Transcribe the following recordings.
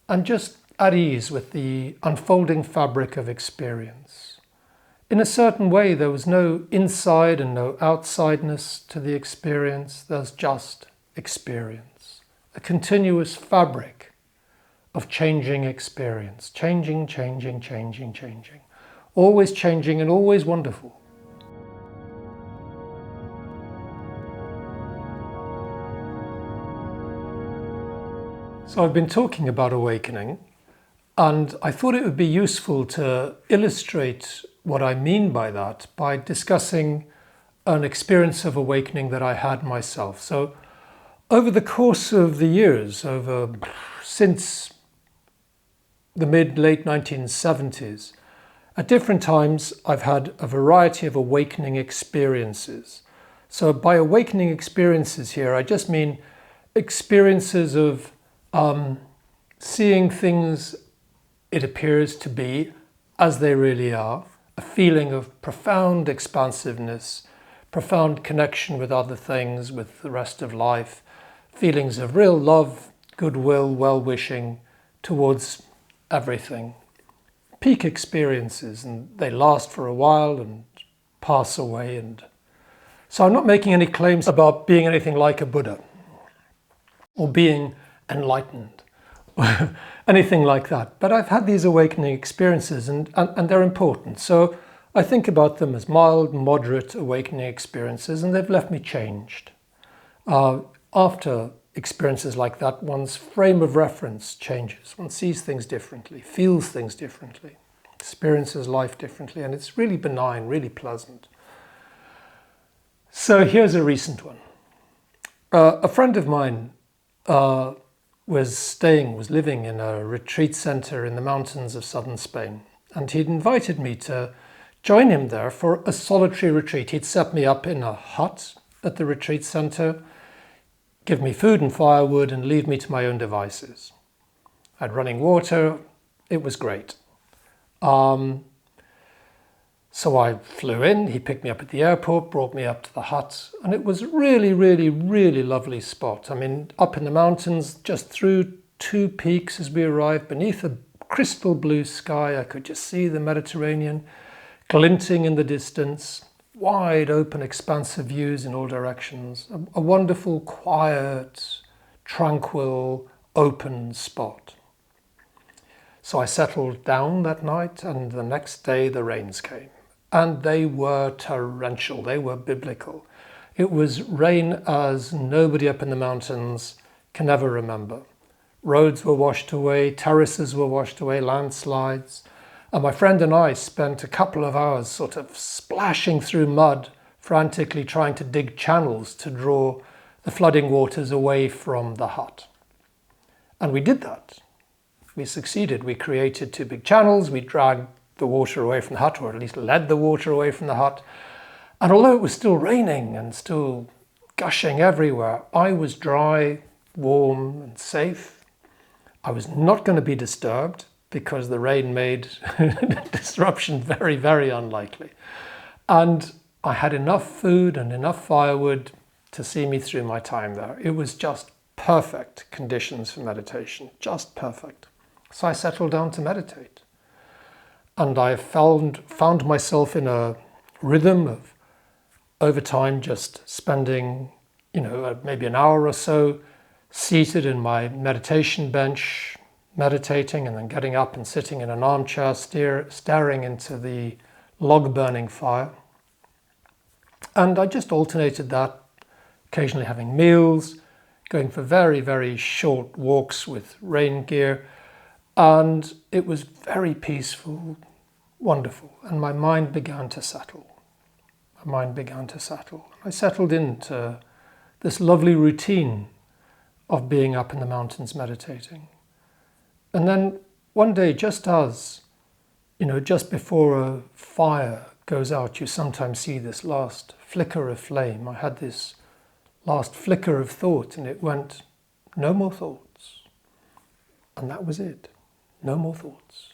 and just at ease with the unfolding fabric of experience. In a certain way, there was no inside and no outsideness to the experience. There's just experience, a continuous fabric of changing experience, changing, changing, changing, changing, always changing and always wonderful. So I've been talking about awakening, and I thought it would be useful to illustrate what I mean by that by discussing an experience of awakening that I had myself. So over the course of the years, since the mid-late 1970s, at different times I've had a variety of awakening experiences. So by awakening experiences here, I just mean experiences of seeing things, it appears to be, as they really are, a feeling of profound expansiveness, profound connection with other things, with the rest of life, feelings of real love, goodwill, well-wishing towards everything. Peak experiences, and they last for a while and pass away. And so I'm not making any claims about being anything like a Buddha or being enlightened, anything like that. But I've had these awakening experiences and they're important. So I think about them as mild, moderate awakening experiences, and they've left me changed. After experiences like that, one's frame of reference changes. One sees things differently, feels things differently, experiences life differently, and it's really benign, really pleasant. So here's a recent one. A friend of mine was living in a retreat center in the mountains of southern Spain. And he'd invited me to join him there for a solitary retreat. He'd set me up in a hut at the retreat center, give me food and firewood, and leave me to my own devices. I had running water. It was great. So I flew in, he picked me up at the airport, brought me up to the hut, and it was really, really, really lovely spot. I mean, up in the mountains, just through two peaks as we arrived, beneath a crystal blue sky, I could just see the Mediterranean glinting in the distance, wide open, expansive views in all directions, a wonderful, quiet, tranquil, open spot. So I settled down that night, and the next day the rains came. And they were torrential, they were biblical. It was rain as nobody up in the mountains can ever remember. Roads were washed away, terraces were washed away, landslides. And my friend and I spent a couple of hours sort of splashing through mud, frantically trying to dig channels to draw the flooding waters away from the hut. And we did that. We succeeded. We created two big channels, we dragged the water away from the hut, or at least led the water away from the hut. And although it was still raining and still gushing everywhere, I was dry, warm and safe. I was not going to be disturbed because the rain made disruption very, very unlikely. And I had enough food and enough firewood to see me through my time there. It was just perfect conditions for meditation, just perfect. So I settled down to meditate. And I found myself in a rhythm of, over time, just spending, maybe an hour or so seated in my meditation bench, meditating, and then getting up and sitting in an armchair, staring into the log-burning fire. And I just alternated that, occasionally having meals, going for very, very short walks with rain gear. And it was very peaceful, wonderful. And my mind began to settle. I settled into this lovely routine of being up in the mountains meditating. And then one day, just before a fire goes out, you sometimes see this last flicker of flame. I had this last flicker of thought, and it went, no more thoughts. And that was it. No more thoughts.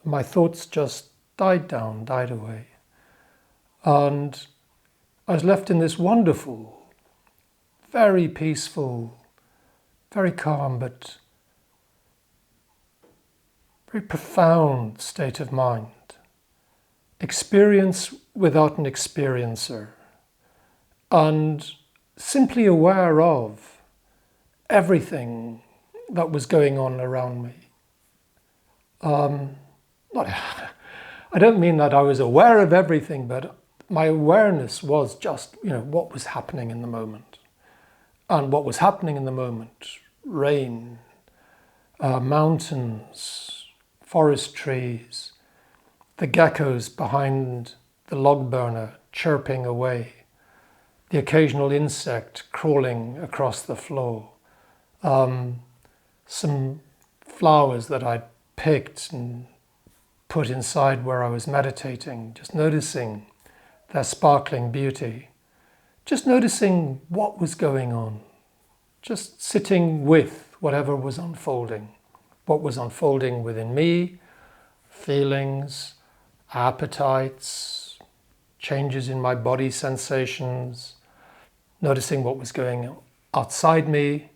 My thoughts just died down, died away. And I was left in this wonderful, very peaceful, very calm, but very profound state of mind. Experience without an experiencer, and simply aware of everything that was going on around me. Not, I don't mean that I was aware of everything, but my awareness was just, what was happening in the moment. And what was happening in the moment: rain, mountains, forest trees, the geckos behind the log burner chirping away, the occasional insect crawling across the floor, some flowers that I'd picked and put inside where I was meditating, just noticing their sparkling beauty, just noticing what was going on, just sitting with whatever was unfolding, what was unfolding within me, feelings, appetites, changes in my body sensations, noticing what was going outside me,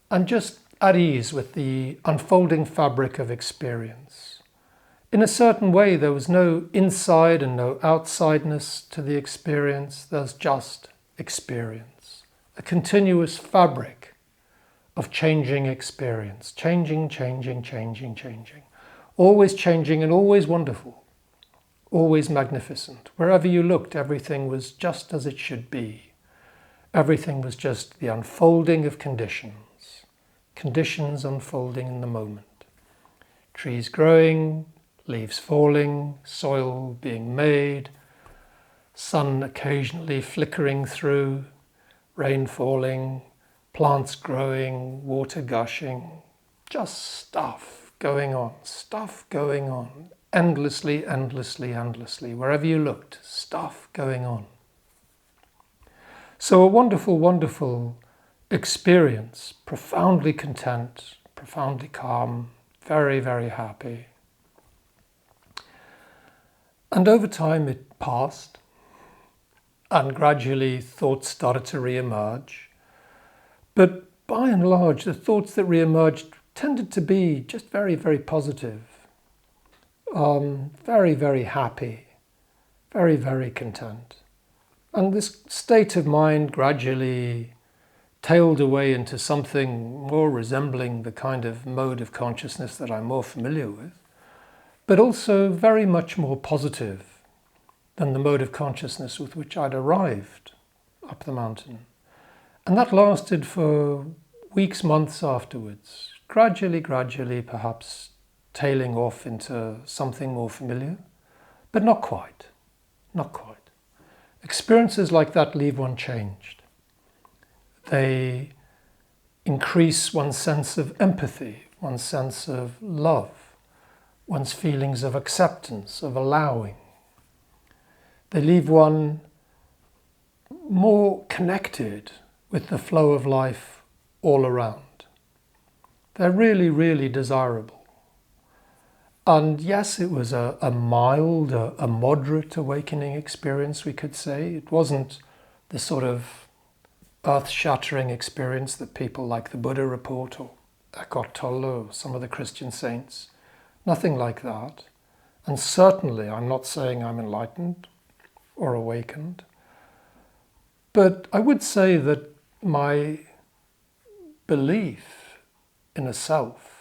and just at ease with the unfolding fabric of experience. In a certain way, there was no inside and no outsideness to the experience. There's just experience, a continuous fabric of changing experience, changing, always changing and always wonderful, always magnificent. Wherever you looked, everything was just as it should be. Everything was just the unfolding of conditions unfolding in the moment. Trees growing, leaves falling, soil being made, sun occasionally flickering through, rain falling, plants growing, water gushing, just stuff going on, endlessly, wherever you looked, stuff going on. So a wonderful, wonderful experience, profoundly content, profoundly calm, very, very happy. And over time it passed, and gradually thoughts started to re-emerge. But by and large, the thoughts that re-emerged tended to be just very, very positive, very, very happy, very, very content. And this state of mind gradually tailed away into something more resembling the kind of mode of consciousness that I'm more familiar with, but also very much more positive than the mode of consciousness with which I'd arrived up the mountain. And that lasted for weeks, months afterwards, gradually, perhaps tailing off into something more familiar, but not quite. Experiences like that leave one changed. They increase one's sense of empathy, one's sense of love, one's feelings of acceptance, of allowing. They leave one more connected with the flow of life all around. They're really, really desirable. And yes, it was a mild, a moderate awakening experience, we could say. It wasn't the sort of earth-shattering experience that people like the Buddha report, or Eckhart Tolle, or some of the Christian saints. Nothing like that. And certainly, I'm not saying I'm enlightened or awakened. But I would say that my belief in a self,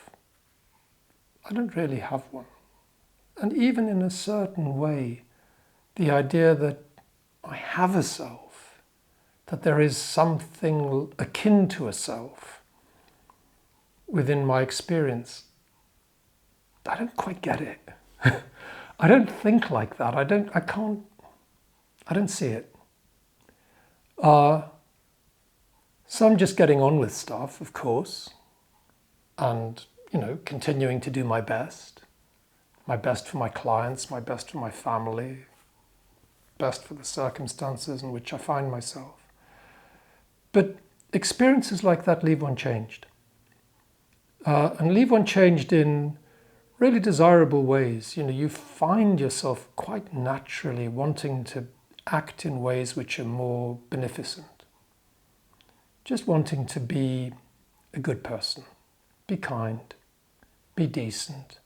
I don't really have one. And even in a certain way, the idea that I have a self, that there is something akin to a self within my experience, I don't quite get it. I don't think like that. I don't see it. So I'm just getting on with stuff, of course, and continuing to do my best for my clients, my best for my family, best for the circumstances in which I find myself. But experiences like that leave one changed. And leave one changed in really desirable ways. You find yourself quite naturally wanting to act in ways which are more beneficent. Just wanting to be a good person, be kind, be decent,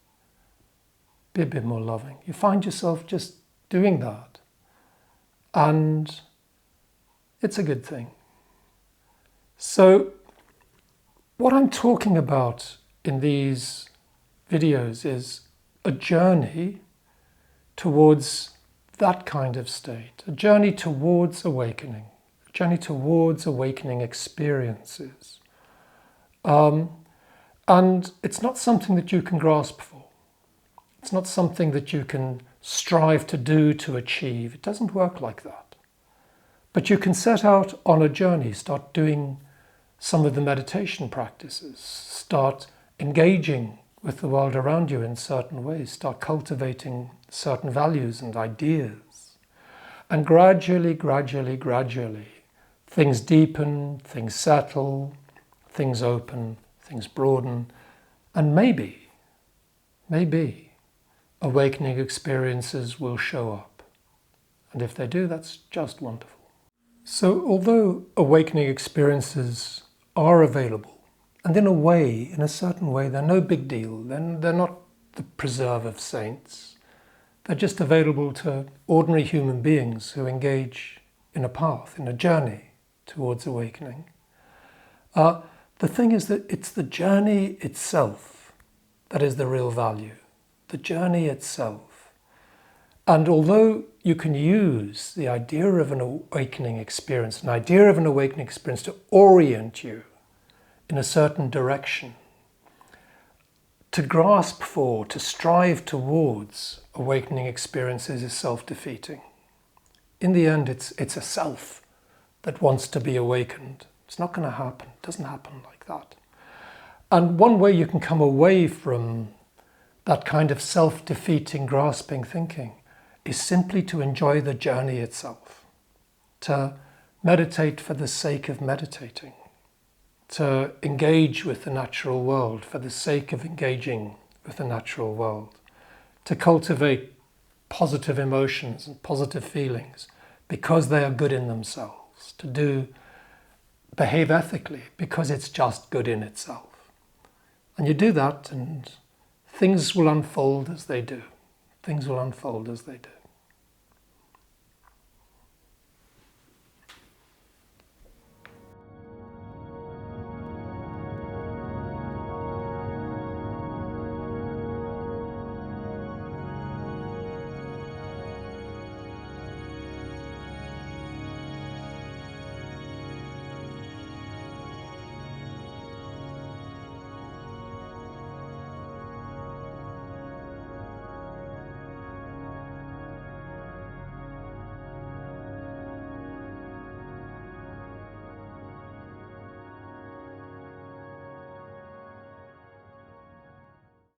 be a bit more loving. You find yourself just doing that. And it's a good thing. So what I'm talking about in these videos is a journey towards that kind of state, a journey towards awakening, a journey towards awakening experiences. And it's not something that you can grasp for. It's not something that you can strive to do, to achieve. It doesn't work like that. But you can set out on a journey, start doing some of the meditation practices, start engaging with the world around you in certain ways, start cultivating certain values and ideas. And gradually, things deepen, things settle, things open, things broaden, and maybe, awakening experiences will show up. And if they do, that's just wonderful. So although awakening experiences are available, and in a certain way, they're no big deal. They're not the preserve of saints. They're just available to ordinary human beings who engage in a path, in a journey towards awakening. The thing is that it's the journey itself that is the real value. The journey itself. And although you can use the idea of an awakening experience to orient you in a certain direction, to grasp for, to strive towards awakening experiences is self-defeating. In the end, it's a self that wants to be awakened. It's not going to happen. It doesn't happen like that. And one way you can come away from that kind of self-defeating, grasping thinking is simply to enjoy the journey itself, to meditate for the sake of meditating, to engage with the natural world for the sake of engaging with the natural world, to cultivate positive emotions and positive feelings because they are good in themselves, to behave ethically because it's just good in itself. And you do that and things will unfold as they do. Things will unfold as they do.